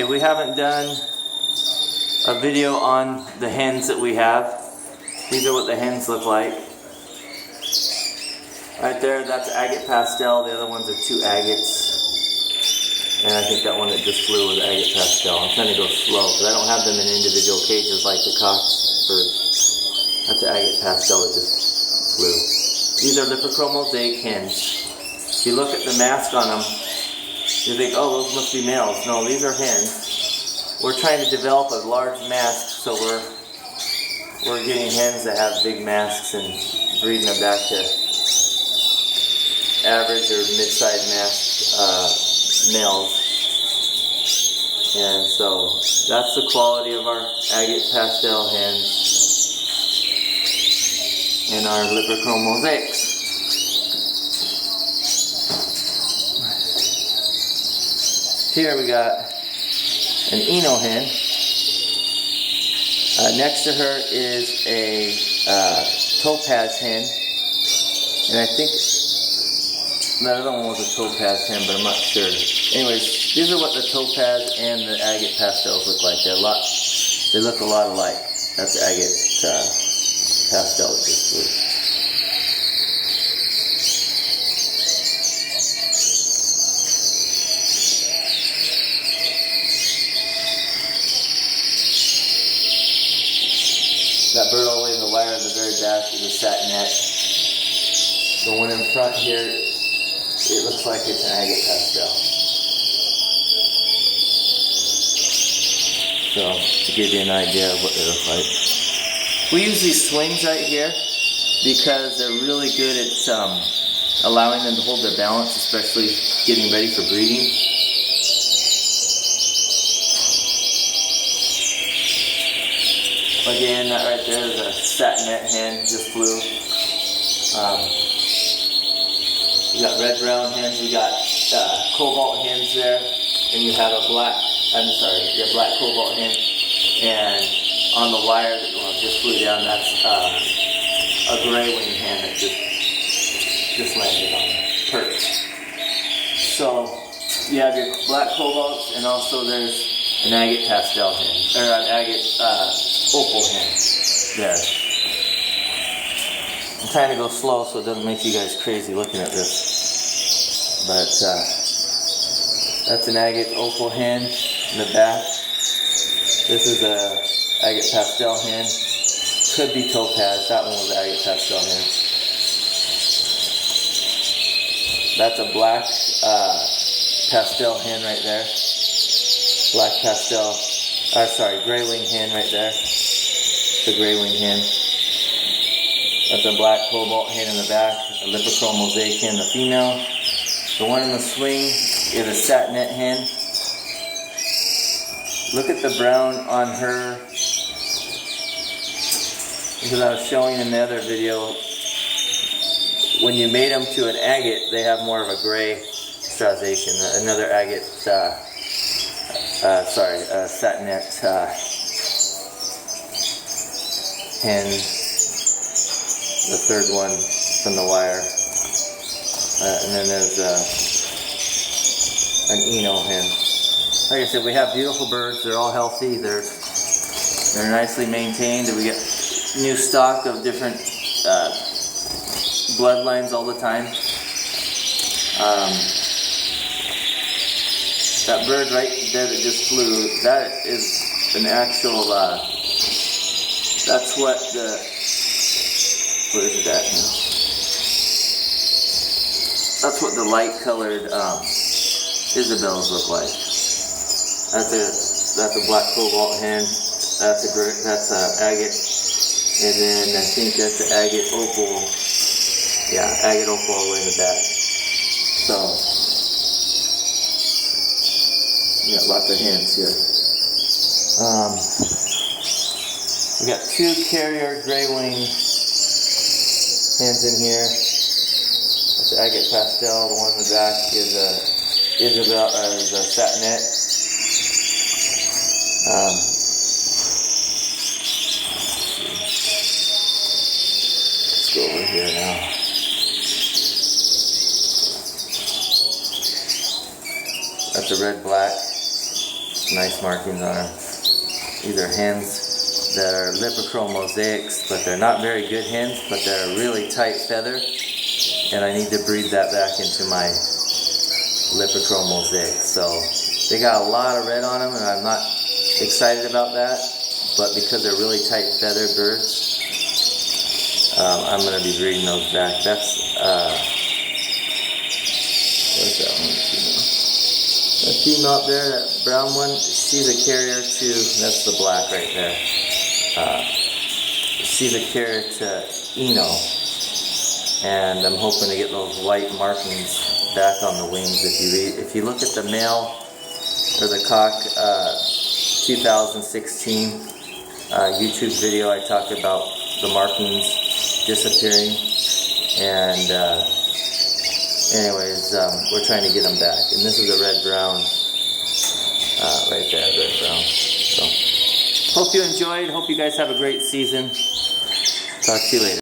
Okay, we haven't done a video on the hens that we have. These are what the hens look like. Right there, that's Agate Pastel. The other ones are two agates. And I think that one that just flew was Agate Pastel. I'm trying to go slow because I don't have them in individual cages like the cock birds. That's the Agate Pastel that just flew. These are Lipochrome Mosaic hens. If you look at the mask on them, you think, oh, those must be males. No, these are hens. We're trying to develop a large mask, so we're getting hens that have big masks and breeding them back to average or mid-sized mask males. And so that's the quality of our Agate Pastel hens and our Lipochrome Mosaics. Here we got an Eno hen. Next to her is a topaz hen, and I think that other one was a topaz hen, but I'm not sure. Anyways, these are what the topaz and the Agate Pastels look like. They look a lot alike. That's the Agate Pastel that just flew. That bird all the way in the wire at the very back is a satinette. The one in front here, it looks like it's an Agate Pastel. So, to give you an idea of what they look like. We use these swings right here because they're really good at allowing them to hold their balance, especially getting ready for breeding. Again, that right there is a satinette hen, just flew. We got red brown hens, we got cobalt hens there, and you have a black cobalt hen. And on the wire that just flew down, that's a gray wing hen that just landed on the perch. So you have your black cobalts, and also there's an Agate Pastel hen, or an Agate opal hen there. I'm trying to go slow so it doesn't make you guys crazy looking at this. But that's an Agate opal hen in the back. This is a Agate Pastel hen. Could be topaz. That one was the Agate Pastel hen. That's a black pastel hen right there. Black pastel, gray wing hen right there. The gray wing hen. That's a black cobalt hen in the back. A Lipochrome Mosaic hen, the female. The one in the swing is a satinette hen. Look at the brown on her. Because I was showing in the other video, when you mate them to an agate, they have more of a gray strazation. Another agate, satinette hen, the third one from the wire. And then there's an Eno hen. Like I said, we have beautiful birds. They're all healthy. They're nicely maintained. We get new stock of different bloodlines all the time. That bird right there that just flew, that is an actual, that's what the, where is it at now? That's what the light colored Isabels look like. That's a black cobalt hen. That's a agate, and then I think that's the agate opal. Yeah, agate opal all the way in the back. So we got lots of hens here. We got two carrier gray wing hens in here. That's the Agate Pastel. The one in the back is a satinette. Let's go over here now. That's a red black Nice markings on them. These are hens that are Lipochrome Mosaics, but they're not very good hens, but they're a really tight feather, and I need to breed that back into my Lipochrome Mosaics. So they got a lot of red on them, and I'm not excited about that, but because they're really tight feathered birds, I'm going to be breeding those back. That's, what's that one? That female up there, that brown one, she's a carrier to, that's the black right there. She's a carrier to Eno, and I'm hoping to get those white markings back on the wings. If you look at the male or the cock 2016 YouTube video, I talked about the markings disappearing, and anyways, we're trying to get them back, and this is a red brown, right there, red brown. So, hope you enjoyed. Hope you guys have a great season. Talk to you later.